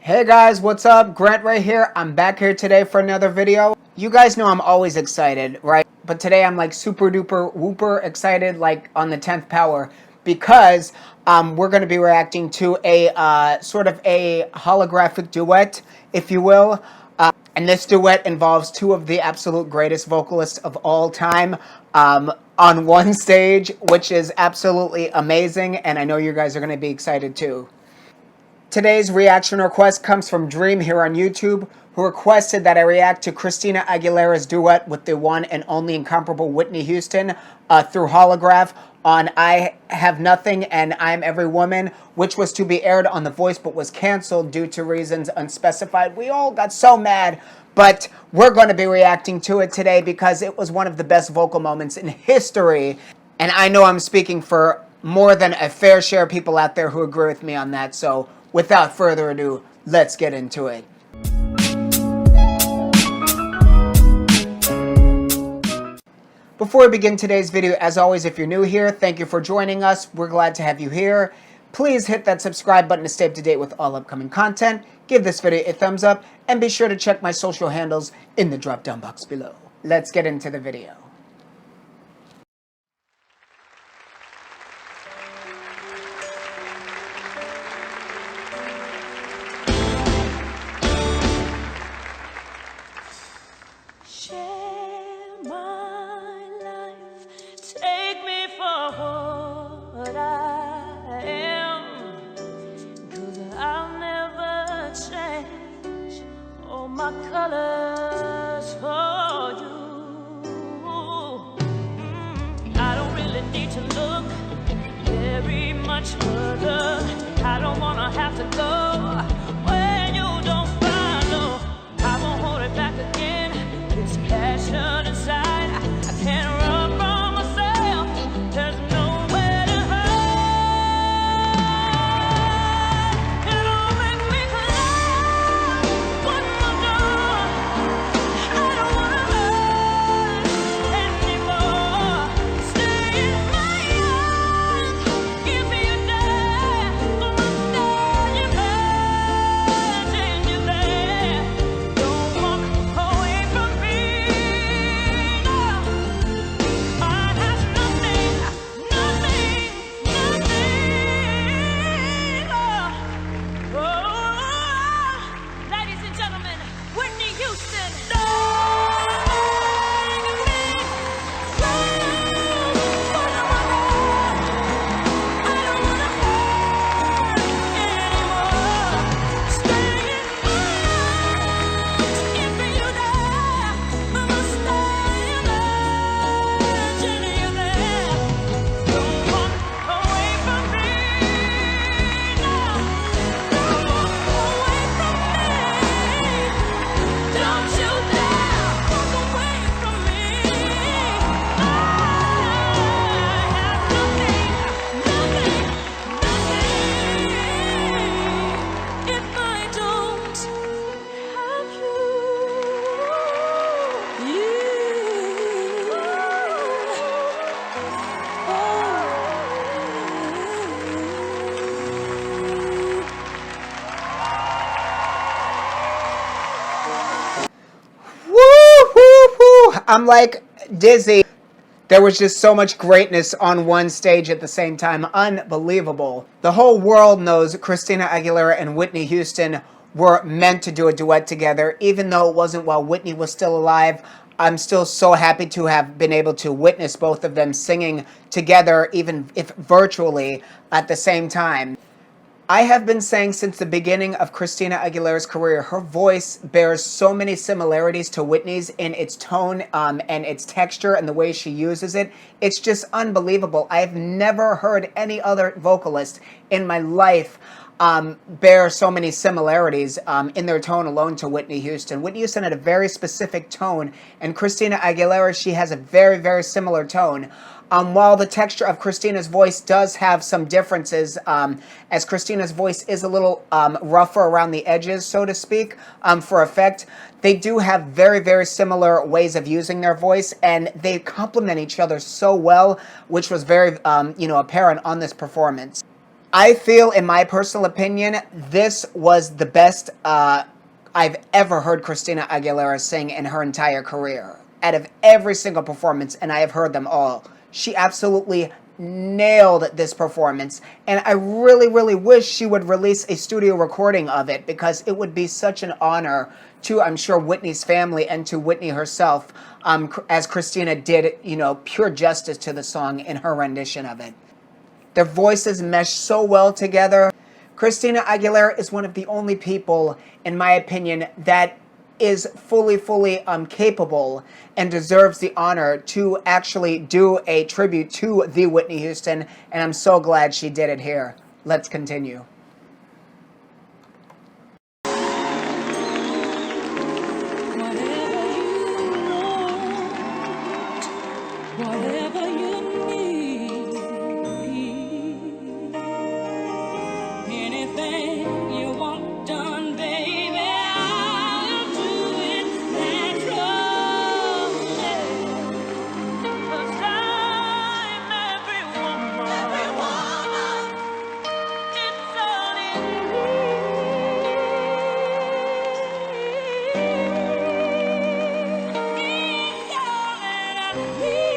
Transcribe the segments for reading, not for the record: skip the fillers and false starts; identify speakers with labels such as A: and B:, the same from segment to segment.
A: Hey guys, what's up? Grant right here. I'm back here today for another video. You guys know I'm always excited, right? But today I'm like super duper whooper excited, like on the 10th power, because we're going to be reacting to a sort of a holographic duet, if you will. And this duet involves two of the absolute greatest vocalists of all time on one stage, which is absolutely amazing. And I know you guys are going to be excited too. Today's reaction request comes from Dream here on YouTube, who requested that I react to Christina Aguilera's duet with the one and only incomparable Whitney Houston through Hologram on I Have Nothing and I'm Every Woman, which was to be aired on The Voice but was canceled due to reasons unspecified. We all got so mad, but we're going to be reacting to it today because it was one of the best vocal moments in history. And I know I'm speaking for more than a fair share of people out there who agree with me on that, so without further ado, let's get into it. Before we begin today's video, as always, if you're new here, thank you for joining us. We're glad to have you here. Please hit that subscribe button to stay up to date with all upcoming content. Give this video a thumbs up, and be sure to check my social handles in the drop-down box below. Let's get into the video.
B: My colors for you. I don't really need to look very much further. I don't wanna have to go where you don't follow. I won't hold it back again. This passion inside, I can't run from myself. There's nowhere to hide. It'll make me cry. One more time. I don't wanna hurt anymore. Stay in my arms if you dare. Gonna stay in imagine you there. Don't walk away from me. No, I have nothing, nothing, nothing. Oh, ladies and gentlemen, Whitney Houston.
A: I'm like dizzy. There was just so much greatness on one stage at the same time. Unbelievable. The whole world knows Christina Aguilera and Whitney Houston were meant to do a duet together, even though it wasn't while Whitney was still alive. I'm still so happy to have been able to witness both of them singing together, even if virtually, at the same time. I have been saying since the beginning of Christina Aguilera's career, her voice bears so many similarities to Whitney's in its tone and its texture and the way she uses it. It's just unbelievable. I've never heard any other vocalist in my life bear so many similarities in their tone alone to Whitney Houston. Whitney Houston had a very specific tone, and Christina Aguilera, she has a very, very similar tone. While the texture of Christina's voice does have some differences, as Christina's voice is a little rougher around the edges, so to speak, for effect, they do have very, very similar ways of using their voice, and they complement each other so well, which was very, apparent on this performance. I feel, in my personal opinion, this was the best I've ever heard Christina Aguilera sing in her entire career. Out of every single performance, and I have heard them all, she absolutely nailed this performance. And I really, really wish she would release a studio recording of it, because it would be such an honor to, I'm sure, Whitney's family and to Whitney herself, as Christina did, pure justice to the song in her rendition of it. Their voices mesh so well together. Christina Aguilera is one of the only people, in my opinion, that is fully capable and deserves the honor to actually do a tribute to the Whitney Houston, and I'm so glad she did it here. Let's continue.
B: Whatever you need, anything you want done, baby, I'll do it naturally. 'Cause I'm every woman, it's all in me. It's all that I need.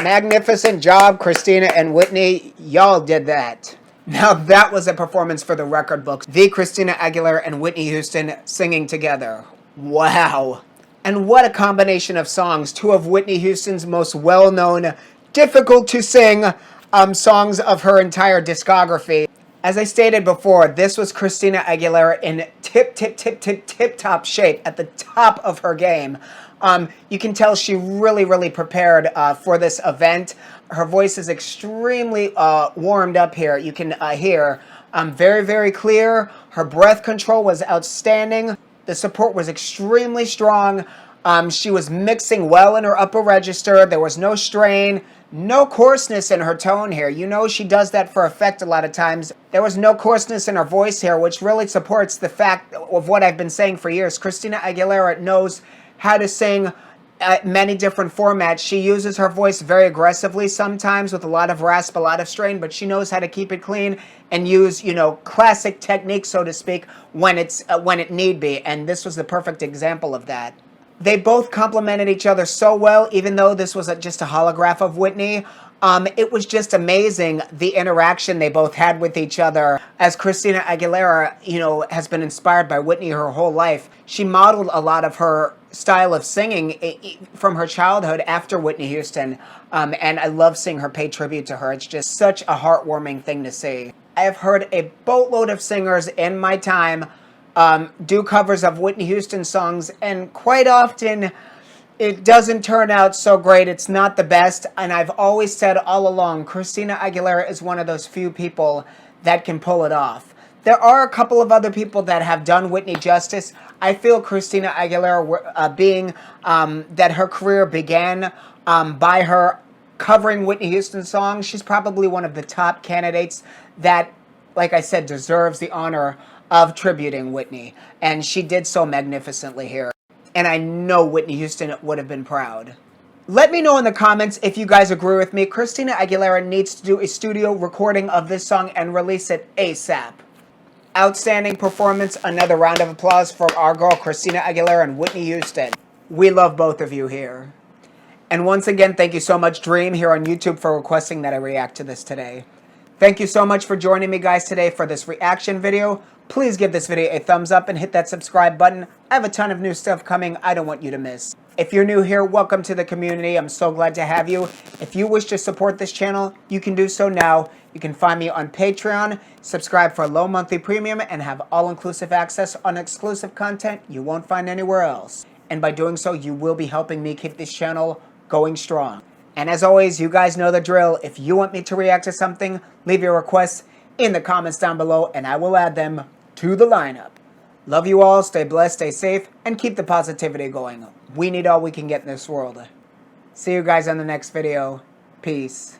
A: Magnificent job, Christina and Whitney. Y'all did that. Now that was a performance for the record books. The Christina Aguilera and Whitney Houston singing together. Wow. And what a combination of songs. Two of Whitney Houston's most well-known, difficult to sing songs of her entire discography. As I stated before, this was Christina Aguilera in tip-top shape, at the top of her game. You can tell she really prepared for this event. Her voice is extremely warmed up here. You can hear very clear. Her breath control was outstanding. The support was extremely strong. She was mixing well in her upper register. There was no strain, no coarseness in her tone here. You know she does that for effect a lot of times. There was no coarseness in her voice here, which really supports the fact of what I've been saying for years. Christina Aguilera knows how to sing many different formats. She uses her voice very aggressively sometimes with a lot of rasp, a lot of strain, but she knows how to keep it clean and use, you know, classic technique, so to speak, when it need be. And this was the perfect example of that. They both complemented each other so well, even though this was just a holograph of Whitney. It was just amazing, the interaction they both had with each other. As Christina Aguilera, you know, has been inspired by Whitney her whole life, she modeled a lot of her style of singing from her childhood after Whitney Houston. And I love seeing her pay tribute to her. It's just such a heartwarming thing to see. I have heard a boatload of singers in my time do covers of Whitney Houston songs, and quite often it doesn't turn out so great. It's not the best, and I've always said all along, Christina Aguilera is one of those few people that can pull it off. There are a couple of other people that have done Whitney justice. I feel Christina Aguilera, being that her career began by her covering Whitney Houston songs, she's probably one of the top candidates that, like I said, deserves the honor of tributing Whitney. And she did so magnificently here. And I know Whitney Houston would have been proud. Let me know in the comments if you guys agree with me. Christina Aguilera needs to do a studio recording of this song and release it ASAP. Outstanding performance. Another round of applause for our girl Christina Aguilera and Whitney Houston. We love both of you here. And once again, thank you so much, Dream, here on YouTube, for requesting that I react to this today. Thank you so much for joining me, guys, today for this reaction video. Please give this video a thumbs up and hit that subscribe button. I have a ton of new stuff coming I don't want you to miss. If you're new here, welcome to the community. I'm so glad to have you. If you wish to support this channel, you can do so now. You can find me on Patreon, subscribe for a low monthly premium, and have all-inclusive access on exclusive content you won't find anywhere else. And by doing so, you will be helping me keep this channel going strong. And as always, you guys know the drill. If you want me to react to something, leave your requests in the comments down below, and I will add them to the lineup. Love you all, stay blessed, stay safe, and keep the positivity going. We need all we can get in this world. See you guys on the next video. Peace.